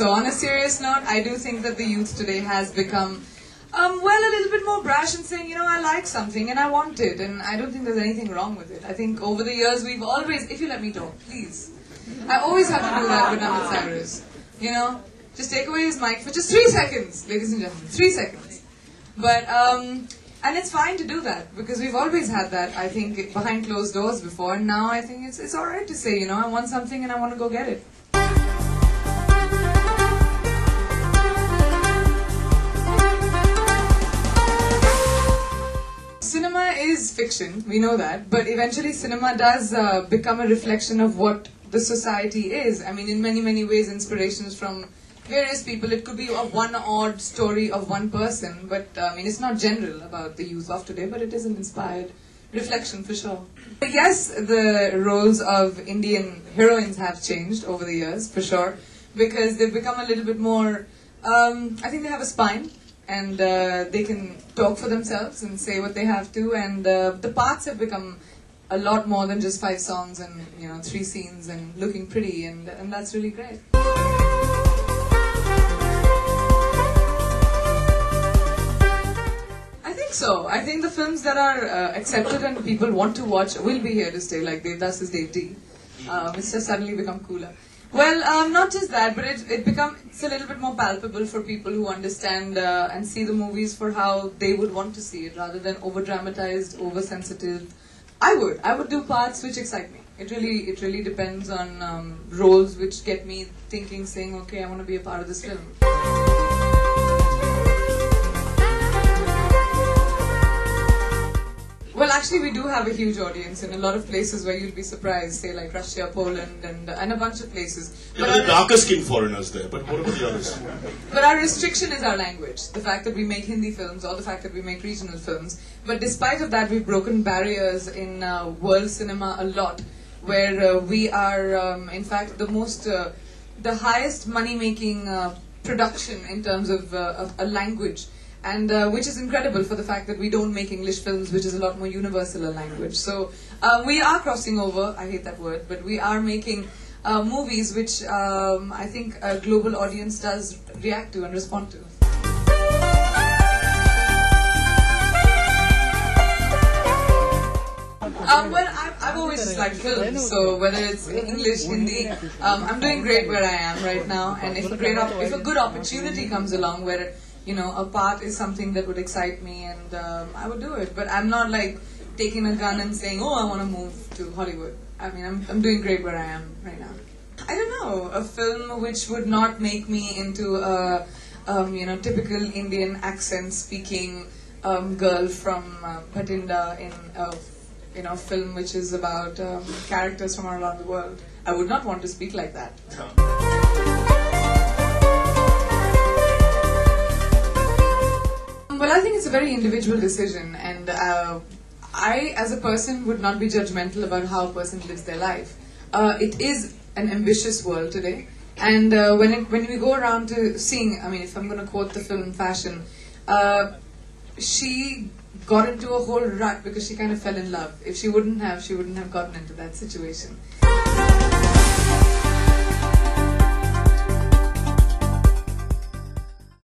so. On a serious note, I do think that the youth today has become, well, a little bit more brash in saying, you know, I like something and I want it, and I don't think there's anything wrong with it. I think over the years we've always, if you let me talk, please. I always have to do that when I'm with Cyrus. You know, just take away his mic for just 3 seconds, ladies and gentlemen, 3 seconds. But, and it's fine to do that, because we've always had that, I think, behind closed doors before, and now I think it's alright to say, you know, I want something and I want to go get it. Cinema is fiction, we know that, but eventually cinema does become a reflection of what the society is. I mean, in many, many ways, inspirations from various people. It could be of one odd story of one person, but I mean, it's not general about the youth of today, but it is an inspired reflection for sure. But yes, the roles of Indian heroines have changed over the years, for sure, because they've become a little bit more, I think they have a spine, and they can talk for themselves and say what they have to, and the parts have become a lot more than just 5 songs and, you know, 3 scenes and looking pretty, and that's really great. So, I think the films that are accepted and people want to watch will be here to stay, like Devdas is Devdi. It's just suddenly become cooler. Well, not just that, but it's a little bit more palpable for people who understand and see the movies for how they would want to see it, rather than over-dramatized, over-sensitive. I would do parts which excite me. It really depends on roles which get me thinking, saying, okay, I want to be a part of this film. Well, actually, we do have a huge audience in a lot of places where you'll be surprised, say like Russia, Poland, and a bunch of places. There are darker-skinned foreigners there, but what about the others? But our restriction is our language, the fact that we make Hindi films or the fact that we make regional films. But despite of that, we've broken barriers in world cinema a lot, where we are, in fact, the highest money-making production in terms of a language. And which is incredible for the fact that we don't make English films, which is a lot more universal a language. So we are crossing over, I hate that word, but we are making movies which I think a global audience does react to and respond to. Well, I've always just liked films, so whether it's English, Hindi, I'm doing great where I am right now, and if a good opportunity comes along where, you know, a part is something that would excite me, and I would do it. But I'm not like taking a gun and saying, oh, I want to move to Hollywood. I mean, I'm doing great where I am right now. I don't know, a film which would not make me into a, you know, typical Indian accent speaking girl from Bhatinda in a, you know, film which is about characters from around the world. I would not want to speak like that. Well, I think it's a very individual decision, and I, as a person, would not be judgmental about how a person lives their life. It is an ambitious world today, and when we go around to seeing, I mean, if I'm going to quote the film Fashion, she got into a whole rut because she kind of fell in love. If she wouldn't have gotten into that situation.